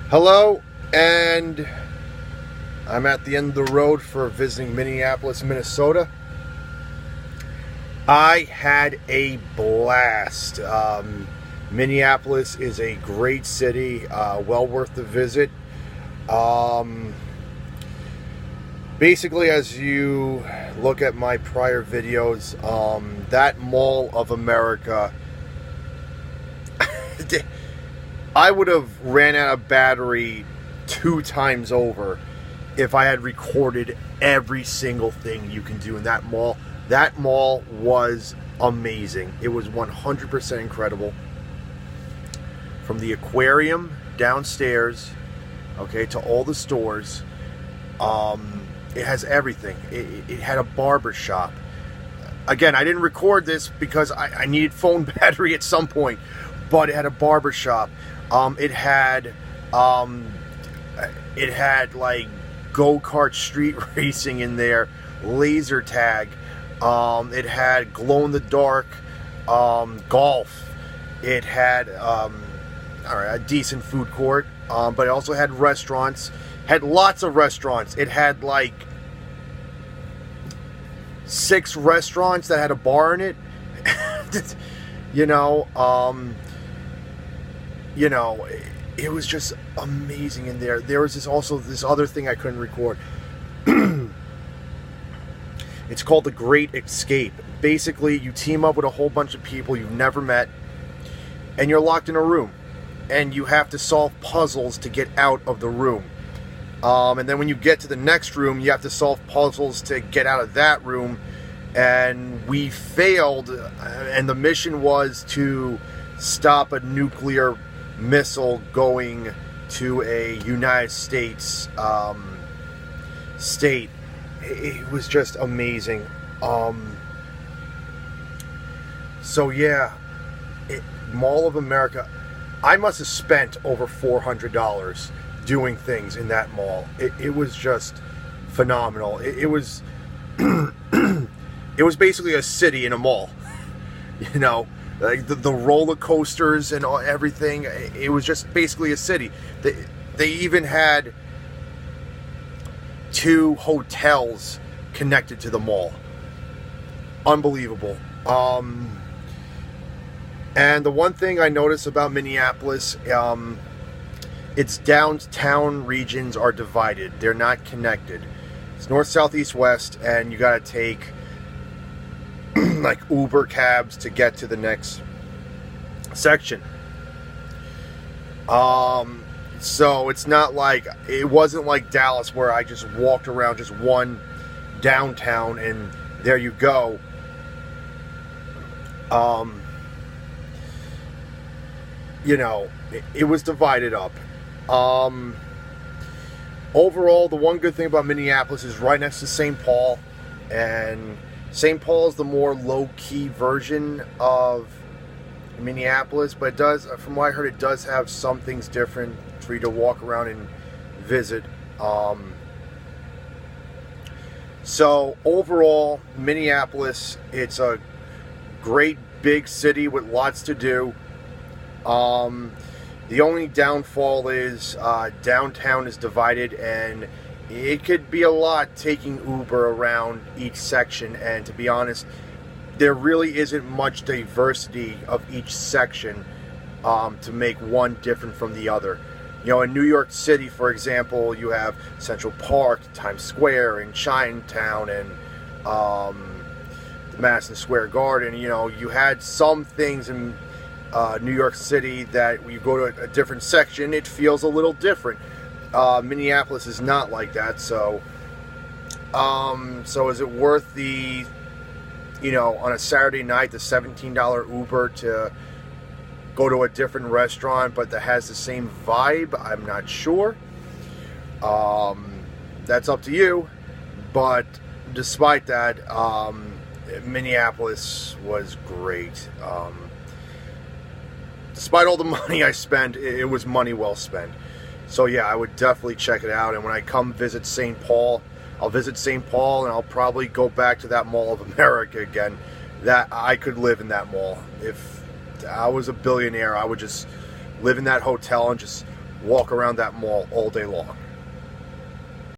Hello, and I'm at the end of the road for visiting Minneapolis, Minnesota. I had a blast. Minneapolis is a great city, well worth the visit. Basically, as you look at my prior videos, that Mall of America, I would have ran out of battery 2 times over if I had recorded every single thing you can do in that mall. That mall was amazing. It was 100% incredible. From the aquarium downstairs, okay, to all the stores. It has everything. It had a barber shop. Again, I didn't record this because I needed phone battery at some point, but it had a barber shop. It had like go-kart street racing in there, laser tag. It had glow-in-the-dark golf. It had a decent food court, but it also had restaurants. Had lots of restaurants. It had like 6 restaurants that had a bar in it. It was just amazing in there. There was this other thing I couldn't record. It's called The Great Escape. Basically, you team up with a whole bunch of people you've never met, and you're locked in a room, and you have to solve puzzles to get out of the room. And then when you get to the next room, you have to solve puzzles to get out of that room. And we failed, and the mission was to stop a nuclear missile going to a United States state. It was just amazing. So yeah, Mall of America. I must have spent over $400 doing things in that mall. It was just phenomenal. It was it was basically a city in a mall. Like the roller coasters and everything. It was just basically a city. They even had 2 hotels connected to the mall. Unbelievable. And the one thing I noticed about Minneapolis, its downtown regions are divided. They're not connected. It's north, south, east, west, and you gotta take like Uber cabs to get to the next section. So it's not like, it wasn't like Dallas where I just walked around just one downtown and there you go. It was divided up. Overall, the one good thing about Minneapolis is right next to St. Paul, and St. Paul is the more low-key version of Minneapolis, but it does, from what I heard, it does have some things different for you to walk around and visit. So overall, Minneapolis, it's a great big city with lots to do. The only downfall is downtown is divided, and it could be a lot taking Uber around each section, and to be honest, there really isn't much diversity of each section to make one different from the other. In New York City, for example, you have Central Park, Times Square, and Chinatown, and the Madison Square Garden. You had some things in New York City that when you go to a different section, it feels a little different. Minneapolis is not like that, so is it worth the, on a Saturday night, the $17 Uber to go to a different restaurant but that has the same vibe? I'm not sure. That's up to you. But despite that, Minneapolis was great. Despite all the money I spent, it was money well spent. So yeah, I would definitely check it out. And when I come visit St. Paul, I'll visit St. Paul, and I'll probably go back to that Mall of America again. That I could live in that mall. If I was a billionaire, I would just live in that hotel and just walk around that mall all day long.